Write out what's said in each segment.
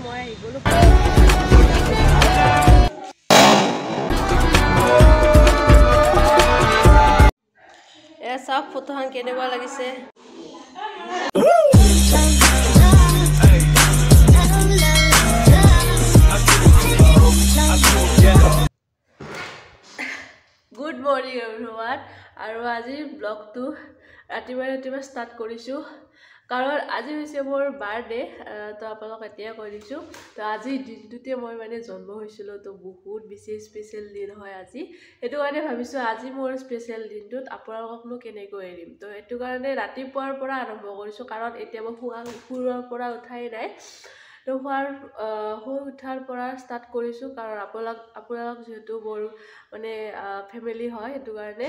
মই আহি গ'লো। এয়া চাওক ফটোখন কেনেকুৱা লাগিছে। Good morning everyone. আৰু আজিৰ ব্লগটো ৰাতিপুৱা ষ্টাৰ্ট কৰিছোঁ, কাৰণ আজি হৈছে মোৰ বাৰ্থডে। তো আপোনালোকক এতিয়া কৈ দিছোঁ, তো আজিৰ দিনটোতে মই মানে জন্ম হৈছিলোঁ, তো বহুত বেছি স্পেচিয়েল দিন হয় আজি। সেইটো কাৰণে ভাবিছোঁ আজি মোৰ স্পেচিয়েল দিনটোত আপোনালোককনো কেনেকৈ এৰিম। তো সেইটো কাৰণে ৰাতিপুৱাৰ পৰা আৰম্ভ কৰিছোঁ, কাৰণ এতিয়া মই শুৱাৰ পৰা উঠাই নাই। তো শুই উঠাৰ পৰা ষ্টাৰ্ট কৰিছোঁ, কাৰণ আপোনালোক যিহেতু মোৰ মানে ফেমিলি হয়, সেইটো কাৰণে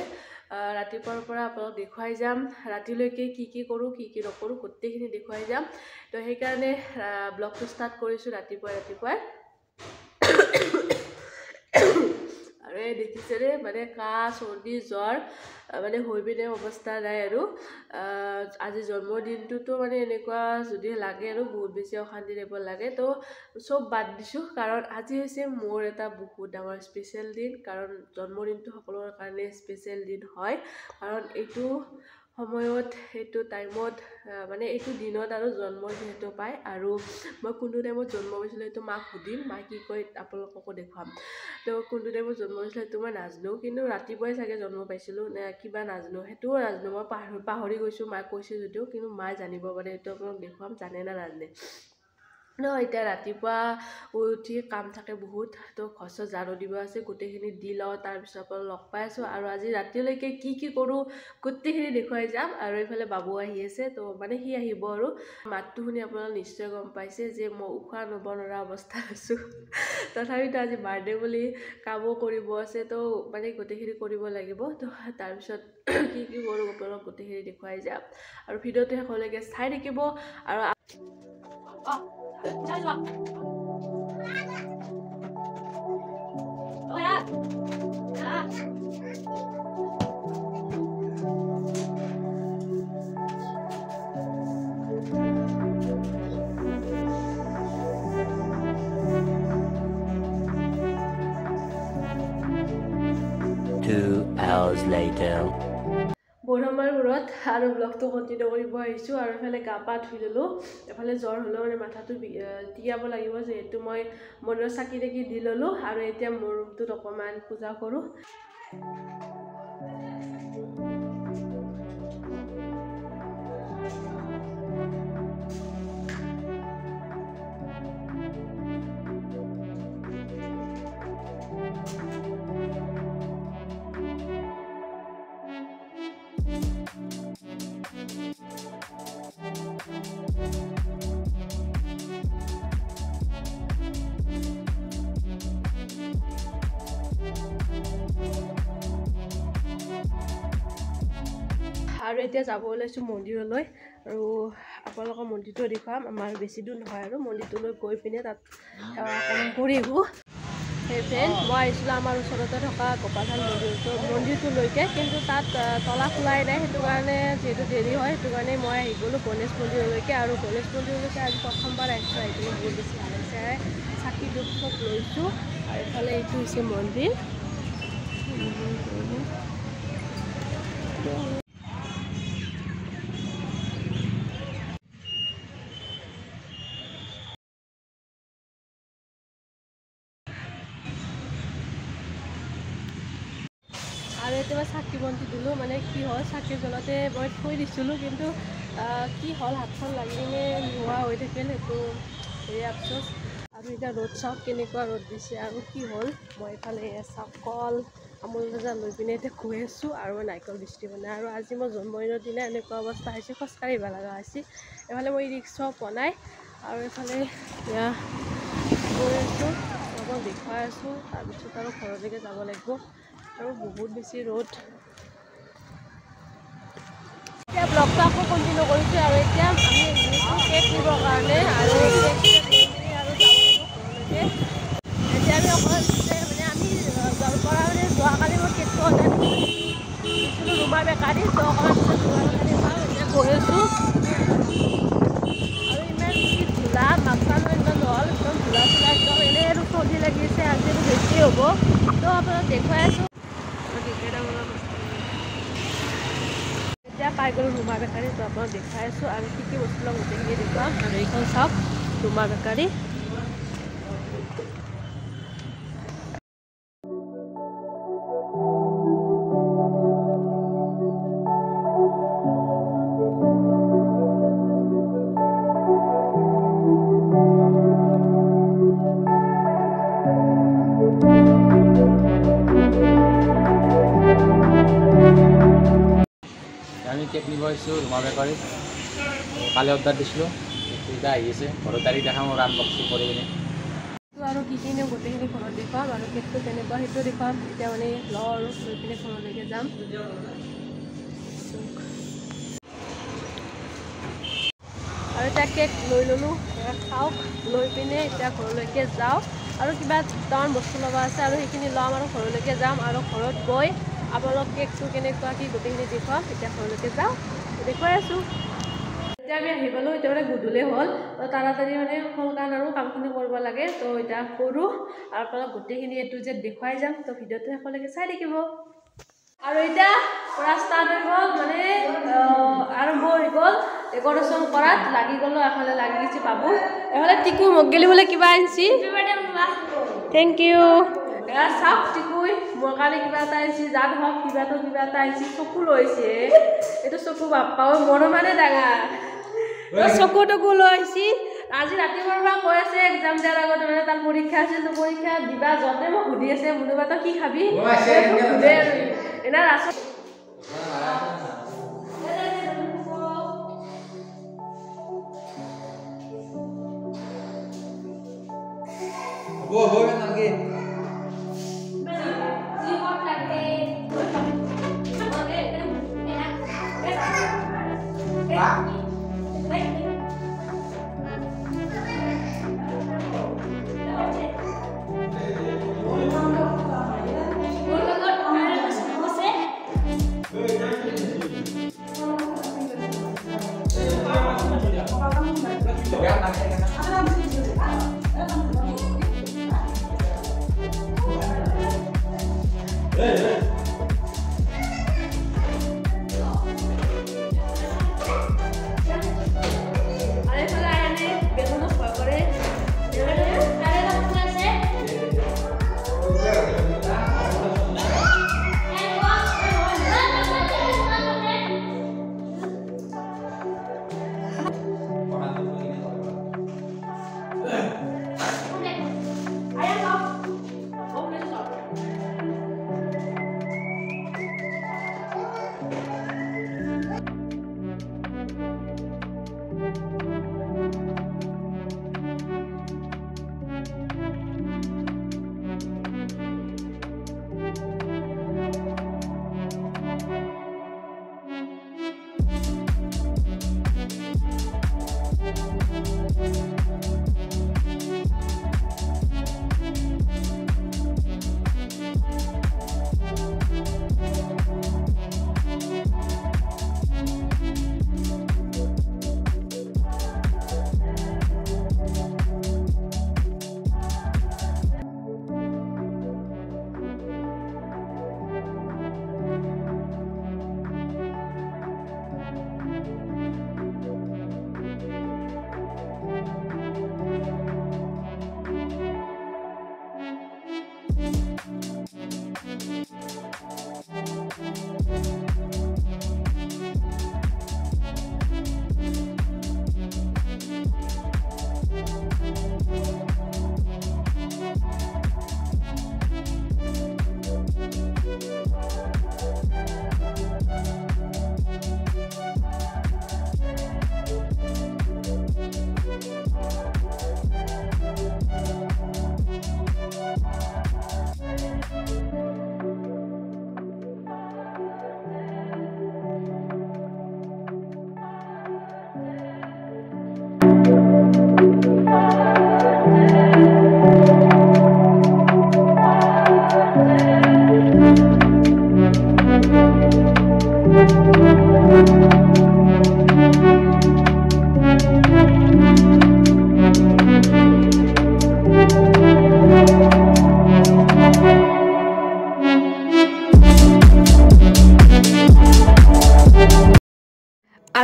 ৰাতিপুৱাৰ পৰা আপোনালোক দেখুৱাই যাম। ৰাতিলৈকে কি কৰোঁ কি নকৰোঁ গোটেইখিনি দেখুৱাই যাম। তো সেইকাৰণে ব্লগটো ষ্টাৰ্ট কৰিছোঁ ৰাতিপুৱাই। আৰু এই দেখিছেনে মানে কাহ চৰ্দি জ্বৰ মানে হৈ পিনে অৱস্থা নাই। আৰু আজি জন্মদিনটোতো মানে এনেকুৱা যদি লাগে আৰু বহুত বেছি অশান্তি টাইপৰ লাগে। তো চব বাদ দিছোঁ, কাৰণ আজি হৈছে মোৰ এটা বহুত ডাঙৰ স্পেচিয়েল দিন। কাৰণ জন্মদিনটো সকলোৰে কাৰণে স্পেচিয়েল দিন হয়, কাৰণ এইটো সময়ত এইটো টাইমত মানে এইটো দিনত আৰু জন্ম যিহেতু পায়। আৰু মই কোনটো টাইমত জন্ম পাইছিলোঁ সেইটো মাক সুধিম, মাক কি কয় আপোনালোককো দেখুৱাম। তো কোনটো টাইমত জন্ম হৈছিলোঁ সেইটো মই নাজানো, কিন্তু ৰাতিপুৱাই চাগে জন্ম পাইছিলোঁ নে কিবা নাজানো, সেইটোও নাজানো। মই পাহৰি গৈছোঁ, মাক কৈছোঁ যদিও, কিন্তু মায়ে জানিব পাৰে, এইটো আপোনালোক দেখুৱাম জানে না নাজানে। এতিয়া ৰাতিপুৱা উঠি কাম থাকে বহুত, তো ঘৰ ঝাৰু দিব আছে, গোটেইখিনি দি লওঁ। তাৰপিছত আকৌ লগ পাই আছোঁ, আৰু আজি ৰাতিলৈকে কি কৰোঁ গোটেইখিনি দেখুৱাই যাম। আৰু এইফালে বাবু আহি আছে, তো মানে সি আহিব, আৰু মাতটো শুনি আপোনালোকে নিশ্চয় গম পাইছে যে মই উশাহ ল'ব নোৱাৰা অৱস্থা আছোঁ। তথাপিতো আজি বাৰ্থডে বুলি কামো কৰিব আছে, তো মানে গোটেইখিনি কৰিব লাগিব। তো তাৰপিছত কি কৰোঁ আপোনালোক গোটেইখিনি দেখুৱাই যাম, আৰু ভিডিঅ'টো শেষলৈকে চাই থাকিব। আৰু বৰমাৰ ঘৰত আৰু ব্লগটো কণ্টিনিউ কৰিব আহিছোঁ। আৰু এইফালে গা পা ধুই ল'লোঁ, এফালে জ্বৰ হ'লেও মানে মাথাটো তিয়াব লাগিব, যিহেতু মই মন্দিৰত চাকি তাকি দি ল'লোঁ। আৰু এতিয়া মোৰ ৰুমটোত অকণমান পূজা কৰোঁ। আৰু এতিয়া যাব ওলাইছোঁ মন্দিৰলৈ, আৰু আপোনালোকৰ মন্দিৰটো দেখুৱাম। আমাৰ বেছি দূৰ নহয়, আৰু মন্দিৰটোলৈ গৈ পিনে তাত সেৱা অকণমান কৰি আহিব। সেই ফ্ৰেণ্ড, মই আহিছিলোঁ আমাৰ ওচৰতে থকা গোপালধাম মন্দিৰটোলৈকে, কিন্তু তাত তলা খোলাই নাই। সেইটো কাৰণে যিহেতু দেৰি হয়, সেইটো কাৰণে মই আহি গ'লোঁ গণেশ মন্দিৰলৈকে। আৰু গণেশ মন্দিৰলৈকে আজি প্ৰথমবাৰ আহিছোঁ, আহি কিনে বহুত বেছি ভাল হৈছে। চাকি ধূপ চব লৈছোঁ, আৰু এইফালে এইটো হৈছে মন্দিৰ। আৰু এতিয়া মই চাকি বন্তি দিলোঁ, মানে কি হ'ল চাকি জ্বলাতে মই থৈ দিছিলোঁ, কিন্তু কি হ'ল হাতখন লাগি কিনে নোহোৱা হৈ থাকিল, সেইটো আফচোচ। আৰু এতিয়া ৰ'দ চাওক কেনেকুৱা ৰ'দ দিছে। আৰু কি হ'ল মই এইফালে চাওক কল আমুল ভাজা লৈ পিনে এতিয়া গৈ আছোঁ, আৰু মই নাৰিকল বিস্কুট বনাই। আৰু আজি মই জন্মদিনৰ দিনা এনেকুৱা অৱস্থা হৈছে, খোজকাঢ়িব লগা হৈছে। এইফালে মই ৰিক্সা বনাই, আৰু এইফালে গৈ আছোঁ, অলপ দেখুৱাই আছোঁ। তাৰপিছত আৰু ঘৰলৈকে যাব লাগিব, আৰু বহুত বেছি ৰ'দ। এতিয়া ব্লগটো আকৌ কণ্টিনিউ কৰিছোঁ, আৰু এতিয়া আমি কেক নিবৰ কাৰণে, আৰু কেক আৰু যাব লাগিব ঘৰলৈকে। এতিয়া আমি অকল মানে আমি পৰা মানে যোৱাকালি মই কেকটো অৰ্ডাৰ দিছিলোঁ ৰুমা বেকাৰী, তো অকণমান পিছত ৰুমা বেকাৰী পাম। এতিয়া গৈ আছোঁ, আৰু ইমান বেছি ধূলা মাথানো ইমান নহ'ল, একদম হ'ব তো আপোনাক দেখুৱাই আছোঁ এতিয়া পাই গ'লোঁ ৰুমা বেকাৰী তো আপোনাক দেখুৱাই আছোঁ আৰু কি বস্তু লওঁ গোটেইখিনি দেখুৱাম আৰু এইখন চাওক ৰুমা বেকাৰী আমি কেক নিব আহিছোঁ ৰুমা বেকাৰীত কালি অৰ্ডাৰ দিছিলোঁ এতিয়া আহি আছে ঘৰত তাৰিখ দেখাম আৰু আনবক্সিং কৰি কিনে আৰু কি কি নিওঁ গোটেইখিনি ঘৰত দেখুৱাম আৰু কেকটো কেনেকুৱা সেইটো দেখুৱাম এতিয়া মানে লওঁ আৰু লৈ পিনে ঘৰলৈকে যাম আৰু এতিয়া কেক লৈ ল'লোঁ খাওক লৈ পিনে এতিয়া ঘৰলৈকে যাওঁ আৰু কিবা দুটামান বস্তু ল'ব আছে আৰু সেইখিনি ল'ম আৰু ঘৰলৈকে যাম আৰু ঘৰত গৈ আপোনালোক কেকটো কেনেকুৱা কি গোটেইখিনি দেখুৱাম এতিয়া ঘৰলৈকে যাওঁ দেখুৱাই আছোঁ এতিয়া আমি আহি পালোঁ এতিয়া মানে গধূলি হ'ল তো তাড়াতাড়ি মানে সোনকাল আৰু কামখিনি কৰিব লাগে তো এতিয়া কৰোঁ আৰু আপোনালোক গোটেইখিনি এইটো যে দেখুৱাই যাম তো ভিডিঅ'টো শেষলৈকে চাই থাকিব আৰু এতিয়া পৰা ষ্টাৰ্ট হৈ গ'ল মানে আৰম্ভ হৈ গ'ল ডেকৰেশ্যন কৰাত লাগি গ'লোঁ এফালে লাগি গৈছে বাবু এফালে টিকু মোক গেলি বোলে কিবা আনিছি থেংক ইউ এয়া চাওক টিকুই মোৰ কাৰণে কিবা এটা আনিছি যাক হওক কিবাটো কিবা এটা আনিছি চকু লৈছে এইটো চকু বাপ্পাও মনো মানে ডাঙৰ চকু টকু লৈ আহিছি আজি ৰাতিপুৱাৰ পৰা কৈ আছে এক্সাম দিয়াৰ আগত মানে তাৰ পৰীক্ষা আছিল তো পৰীক্ষা দিবা যাওঁতে মোক সুধি আছে মুনুবা তই কি খাবি সুধে আৰু এনা ৰাস্তা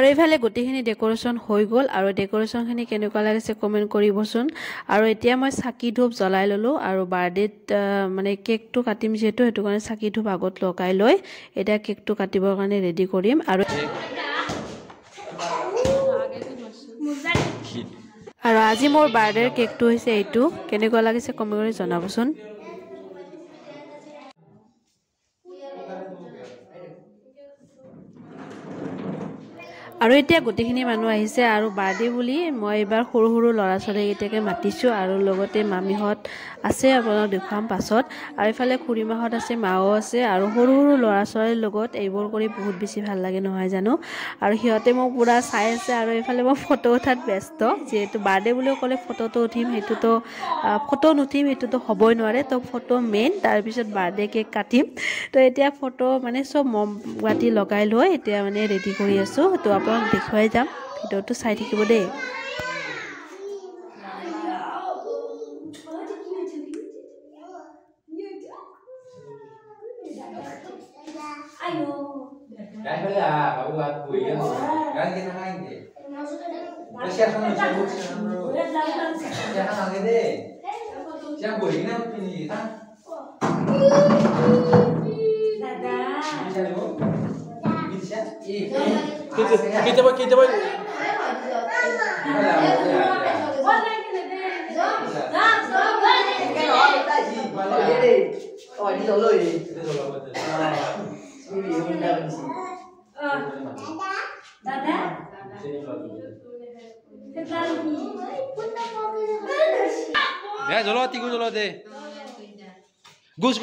আৰু এইফালে গোটেইখিনি ডেকোৰেশ্যন হৈ গ'ল আৰু ডেকোৰেশ্যনখিনি কেনেকুৱা লাগিছে কমেণ্ট কৰিবচোন আৰু এতিয়া মই চাকি ধূপ জ্বলাই ল'লোঁ আৰু বাৰ্থডেত মানে কেকটো কাটিম যিহেতু সেইটো কাৰণে চাকি ধূপ আগত লগাই লৈ এতিয়া কেকটো কাটিবৰ কাৰণে ৰেডি কৰিম আৰু আজি মোৰ বাৰ্থডেৰ কেকটো হৈছে এইটো কেনেকুৱা লাগিছে কমেণ্ট কৰি জনাবচোন আৰু এতিয়া গোটেইখিনি মানুহ আহিছে আৰু বাৰ্থডে বুলি মই এবাৰ সৰু সৰু ল'ৰা ছোৱালীকেইটাকে মাতিছোঁ আৰু লগতে মামীহঁত আছে আপোনাক দেখুৱাম পাছত আৰু ইফালে খুৰীমাহঁত আছে মাও আছে আৰু সৰু সৰু ল'ৰা ছোৱালীৰ লগত এইবোৰ কৰি বহুত বেছি ভাল লাগে নহয় জানো আৰু সিহঁতে মোক পুৰা চাই আছে আৰু এইফালে মই ফটো উঠাত ব্যস্ত যিহেতু বাৰ্থডে বুলি ক'লে ফটোটো উঠিম সেইটোতো ফটো নুঠিম সেইটোতো হ'বই নোৱাৰে তো ফটো মেইন তাৰপিছত বাৰ্থডে কেক কাটিম তো এতিয়া ফটো মানে চব মমবাতি লগাই লৈ এতিয়া মানে ৰেডি কৰি আছোঁ তো আপোনাক দেখুৱাই যাম ভিডিঅ'টো চাই থাকিব দেই Ya, jolo tiku jolo deh. Gus.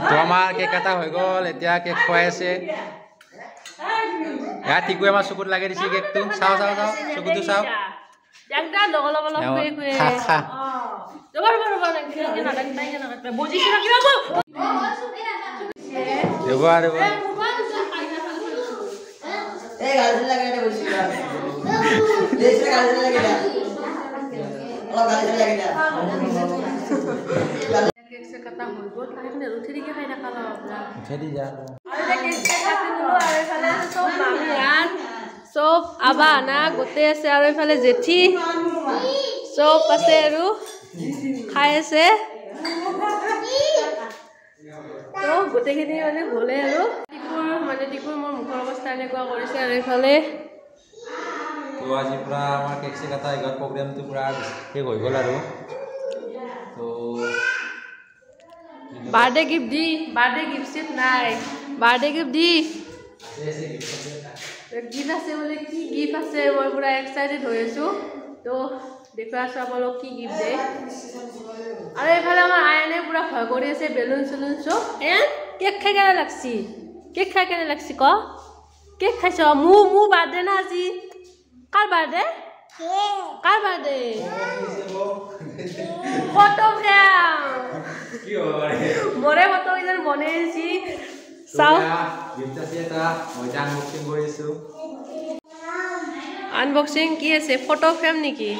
তো আমাৰ কেক কাটা হৈ গ'ল এতিয়া কেক খুৱাই আছে ইয়াত টিকুৱে আমাৰ চকুত লাগি দিছে কেকটো চাওঁ চকুটো চাওঁ খা কটা হৈ গ'ল তাই উঠি দিকে খাই থাকা খেদি যা চব মামীহান চব আবা আনা গোটেই আছে আৰু এইফালে জেঠি চব আছে আৰু খাই আছে তো গোটেইখিনি মানে হ'লে আৰু টিকুৰ মোৰ মুখৰ অৱস্থা এনেকুৱা কৰিছে আৰু এইফালে তো আজি পুৰা আমাৰ কেক চেক এটা এগত প্ৰগ্ৰেমটো পুৰা শেষ হৈ গ'ল আৰু তো বাৰ্থডে গিফ্ট দি বাৰ্থডে গিফ্ট চিফ্ট নাই বাৰ্থডে গিফ্ট দি গিফ্ট আছে বোলে কি গিফ্ট আছে মই পুৰা এক্সাইটেড হৈ আছোঁ তো দেখুৱাই আছোঁ আপোনালোক কি গিফ্ট দিয়ে আৰু এইফালে আমাৰ আইনে পুৰা ভয় কৰি আছে বেলুন চেলুন চব কেক খাই কেনে লাগছি কেক খাই কেনে লাগছি ক কেক খাইছ মোৰ বাৰ্থডে না আজি কাৰ বাৰ্থডে কাৰ বাৰ্থডে ফটো ফ্ৰেম মৰে ফটো ইজন বনাইছি চাও গিফ্ট আছে এটা মই আনবক্সিং কৰিছো আনবক্সিং কি আছে ফটো ফ্ৰেম নেকি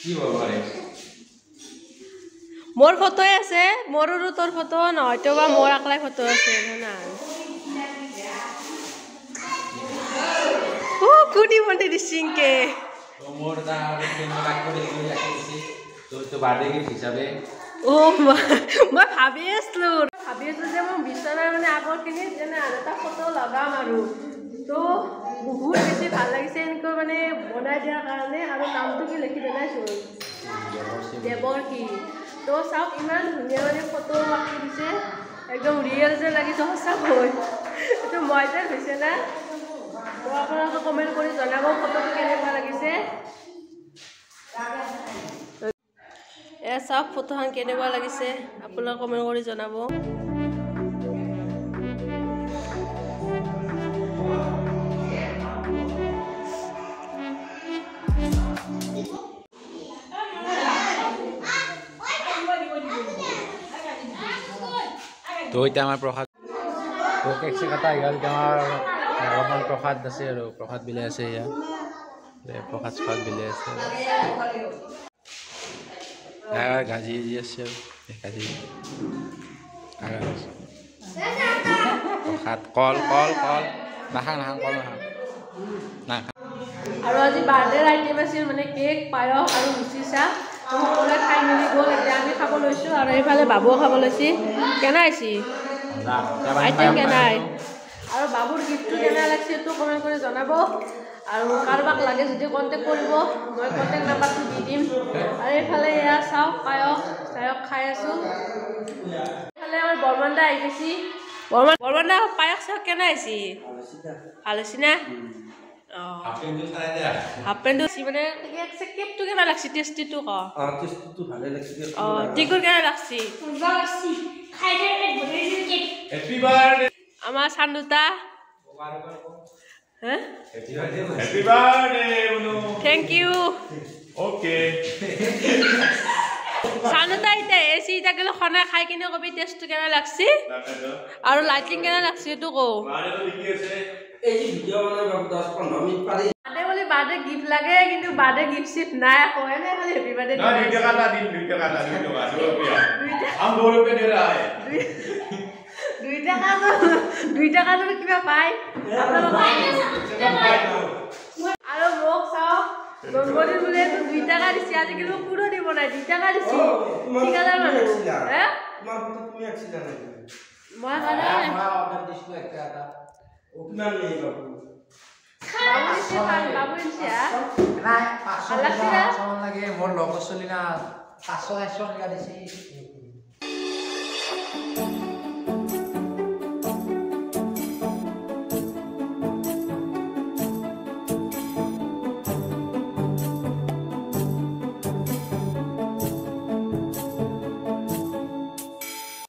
কি বলে মোৰ ফটোই আছে মোৰ আৰু তোর ফটো নহয় তো বা মোর আকলাই ফটো আছে না ও কুনি বনে দিছিংকে তো মোর দা ফ্রেম কাট করে দিছি তো বাৰ্থডে গিফট হিচাপে ও মই ভাবি আছিলো যে মই বিচনাৰ মানে আগৰখিনি যেনে এটা ফটো লগাম আৰু তো বহুত বেছি ভাল লাগিছে এনেকৈ মানে বনাই দিয়াৰ কাৰণে আৰু নামটো কি লিখি দেখাইছোঁ দেৱৰ কি তো চাওক ইমান ধুনীয়া মানে ফটো আঁকি দিছে একদম ৰিয়েল যে লাগিছে সঁচাকৈ এইটো মই যে হৈছে না তো আপোনালোকে কমেণ্ট কৰি জনাব ফটোটো কেনেকুৱা লাগিছে চাওক ফটোখন কেনেকুৱা লাগিছে আপোনালোকে কমেণ্ট কৰি জনাব তো এতিয়া আমাৰ প্ৰসাদ তো কেক চেক এটা গ'ল আমাৰ অলপমান প্ৰসাদ আছে আৰু প্ৰসাদ বিলাই আছে ইয়াত প্ৰসাদ চসাদ বিলাই আছে গাজি আছে গাজি প্ৰসাদ কল কল কল নাখাং কল নাখাং আৰু আজি বাৰ্থডে আইটেম আছিল মানে কেক পায়স আৰু লুচি চাহ সকলোৱে খাই মেলি গ'ল এতিয়া আমি খাব লৈছোঁ আৰু এইফালে বাবুও খাব লৈছে কেনে আহিছে আইটেম কেনাই আৰু বাবুৰ গিফ্টটো কেনে লাগিছে সেইটো কমেণ্ট কৰি জনাব আৰু কাৰোবাক লাগে যদি কণ্টেক্ট কৰিব মই কণ্টেক্ট নাম্বাৰটো দি দিম আৰু এইফালে এয়া চাওক পায়স চায়স খাই আছোঁ এইফালে আমাৰ বৰমান্দা আহি গৈছে বৰমান্দা পায়স চায়স কেনে আহিছে ভাল হৈছে না হাফ পেণ্টটো মানে কেকটো কেনে লাগছে টেষ্টিটো ক টেষ্টিটো ভালে লাগছে টিকুৰ কেনে লাগছে হেপি বাৰ্থডে আমাৰ চান্দুতা হেপি বাৰ্থডে মনু থেংক ইউ ওকে চান্দুতা এতিয়া এচি থাকিলে খানা খাই কিনে কবি টেষ্টটো কেনে লাগছে আৰু লাইটিং কেনে লাগছে এইটো কওঁ বাৰ্থডে বুলি বাৰ্থডে গিফ্ট লাগে কিন্তু বাৰ্থডে গিফ্ট চিফ্ট নাই আকৌ এনে খালি হেপি বাৰ্থডে দুই টকাটো কিবা পায় আৰু মোক চাওক জন্মদিন বোলে 2 টকা দিছে আজিকালি মোক কোনো দিব নাই 2 টকা দিছে ঠিক আছে মানুহ মই মোৰ লগৰ চলি না 500 দিছে